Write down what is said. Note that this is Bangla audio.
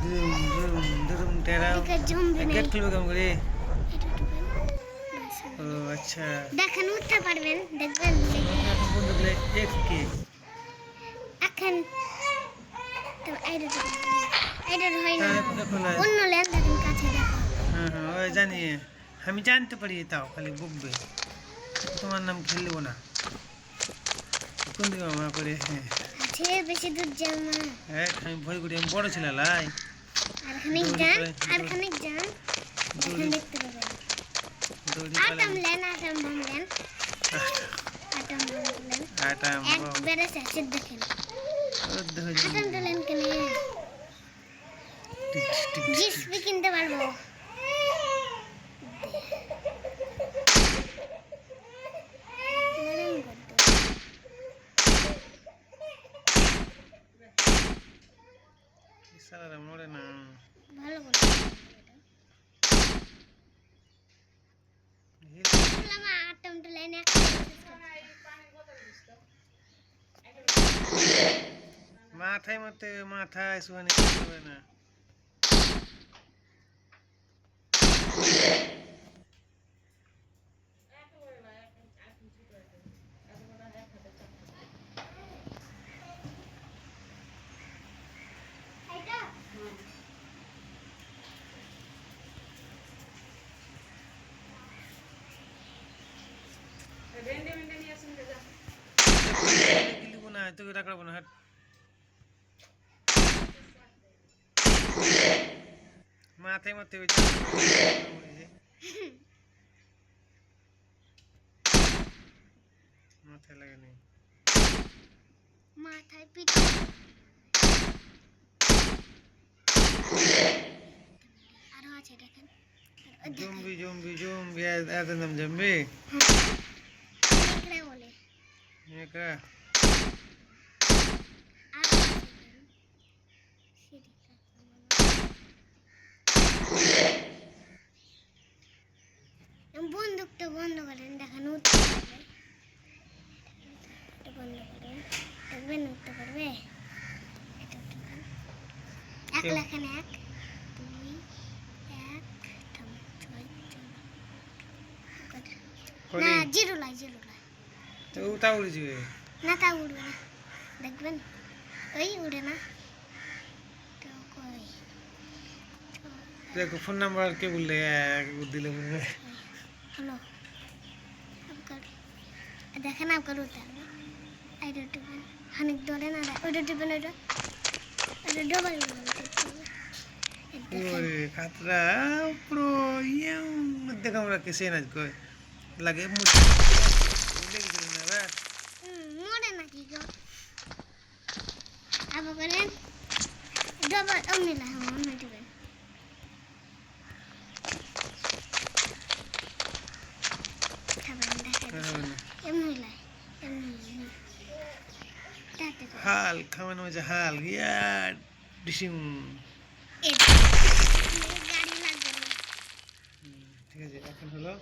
জুম জুম জুম টেরাও গেট খুলবে কেমন করে? ও আচ্ছা, দেখেন উঠতে পারবেন, দেখবেন এখন বন্ধু গুলো এক কে এখন তো আইডর হয় না, এখন অন্য লেন দেখেন কাছে দেখো। হ্যাঁ হ্যাঁ ওই জানি, আমি জানতে পারি, তাও খালি বকবে, তোমার নাম খেলবো না কোন দিকে মা করে। হ্যাঁ আছে বেশি দূর যাও না, আমি ভয় করি, আমি বড় ছিল লাই আর খানিক যান, আর খানিক যান, দেখেন দেখতে পাবেন। দৌড়ি আটম লেন, আটম ভাঙলেন, আটম ভাঙলেন, আটাম একবারে শেষে দেখেন আটম লেন কেন জিসপি কিনতে পারবো। সারা মরে না ভালো করে আটম লেন মাথায় মতে মাথায় শুনে হবে না। তুই রাখবো না, মাথায় মতে মাথায় লাগে নেই, মাথায় পিঠে আরো আছে দেখেন। জম্বি জম্বি জম্বি এত নাম জম্বি বলে একা বন্দুকটা বন্ধ করেন, দেখেন বন্ধ করেন, দেখবেন উঠতে পারবে। এক লেখেন, এক দুই এক না জিরো লাই, জিরো লাই তো তা উড়ে যাবে না, তা উড়বে না, দেখবেন ওই উড়ে না তো কই। দেখো ফোন নাম্বার কে বললে দিলে বলবে হ্যালো দেখেন আপনার উঠার আইডা টিপেন, খানিক ধরে না ওইটা টিপেন, ওইটা ডবল ওরে খাতরা পুরো দেখ আমরা কেসে না কই লাগে মুড়ে গেছিল না বা মরে নাকি গো আবার বলেন ডবল অমিলা হ্যাঁ না টিপেন খাবেন দেখেন এমনি লাই এমনি হাল খাওয়ানো হয়েছে হাল ইয়া ডিসিং গাড়ি লাগবে। ঠিক আছে এখন হলো